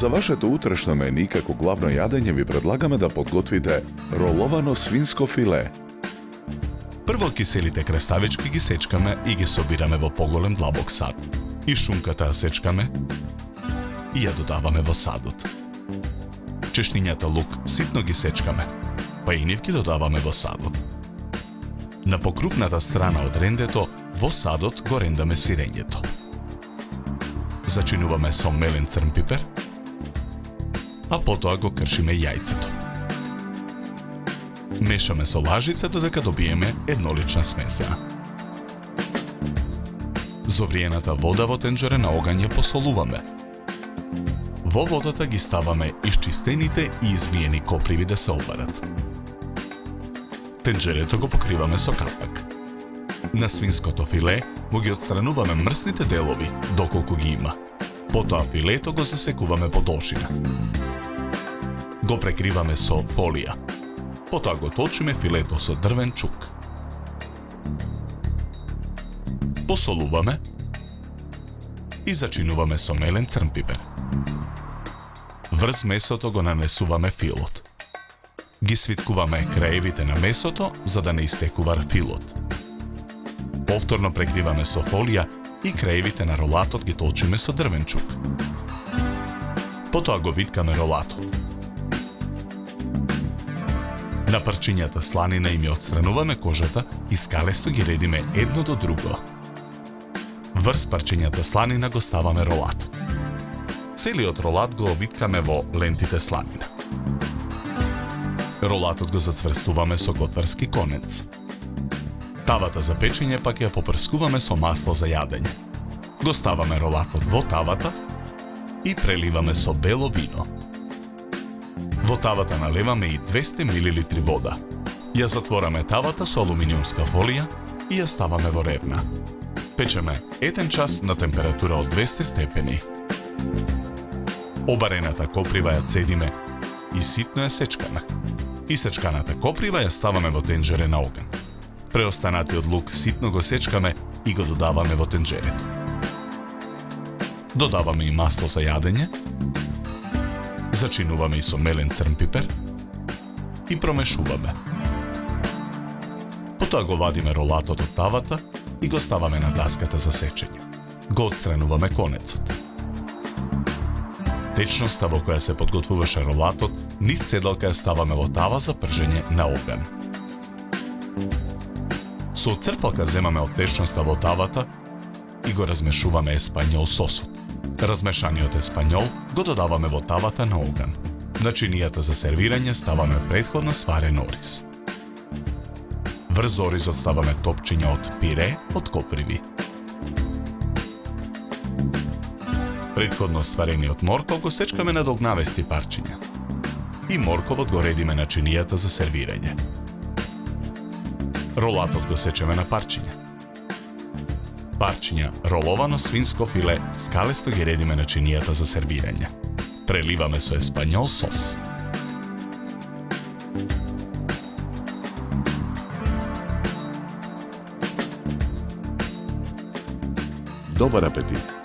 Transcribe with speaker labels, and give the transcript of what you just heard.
Speaker 1: За вашето утрешно мени како главно јадење ви предлагаме да подготвите роловано свинско филе.
Speaker 2: Прво киселите краставички ги сечкаме и ги собираме во поголем длабок сад. И шунката ја сечкаме и ја додаваме во садот. Чешнињата лук ситно ги сечкаме, па и нив ги додаваме во садот. На покрупната страна од рендето, во садот го рендаме сирењето. Зачинуваме со мелен црн пипер, а потоа го кршиме јајцето. Мешаме со лажица додека добиеме еднолична смеса. Зовриената вода во тенџере на оган ја посолуваме. Во водата ги ставаме исчистените и измиени коприви да се обарат. Тенџерето го покриваме со капак. На свинското филе му ги отстрануваме мрсните делови, доколку ги има. Потоа филето го засекуваме по должина. Го прекриваме со фолија. Потоа го точиме филето со дрвен чук. Посолуваме и зачинуваме со мелен црн пипер. Врз месото го нанесуваме филот. Ги свиткуваме краевите на месото за да не истекува филот. Повторно прекриваме со фолија и краевите на ролатот ги толчиме со дрвен чук. Потоа го виткаме ролатот. На парчињата сланина им ја отстрануваме кожата и скалесто ги редиме едно до друго. Врз парчињата сланина го ставаме ролатот. Целиот ролат го овиткаме во лентите сланина. Ролатот го зацврстуваме со готварски конец. Тавата за печење пак ја попрскуваме со масло за јадење. Го ставаме ролатот во тавата и преливаме со бело вино. Во тавата налеваме и 200 мл вода. Ја затвораме тавата со алуминиумска фолија и ја ставаме во ревна. Печеме 1 час на температура од 200 степени. Обарената коприва ја цедиме и ситно ја сечкаме. Исечканата коприва ја ставаме во тенџере на оган. Преостанатиот лук ситно го сечкаме и го додаваме во тенџерето. Додаваме и масло за јадење, зачинуваме и со мелен црн пипер и промешуваме. Потоа го вадиме ролатот од тавата и го ставаме на даската за сечење. Го отстрануваме конецот. Течноста во која се подготвуваше ролатот, низ цедалка ја ставаме во тава за пржење на оган. Со црпалка земаме од течноста во тавата и го размешуваме еспањол сосот. Размешаниот еспањол го додаваме во тавата на оган. На чинијата за сервирање ставаме претходно сварен ориз. Врз оризот ставаме топчиња од пире од коприви. Претходно сварениот морков го сечкаме на долгнавести парчиња. И морковот го редиме на чинијата за сервирање. Ролатот го сечеме на парчиња. Парчиња роловано свинско филе скалесто ги редиме на чинијата за сервирање. Преливаме со еспањол сос.
Speaker 1: Добар апетит!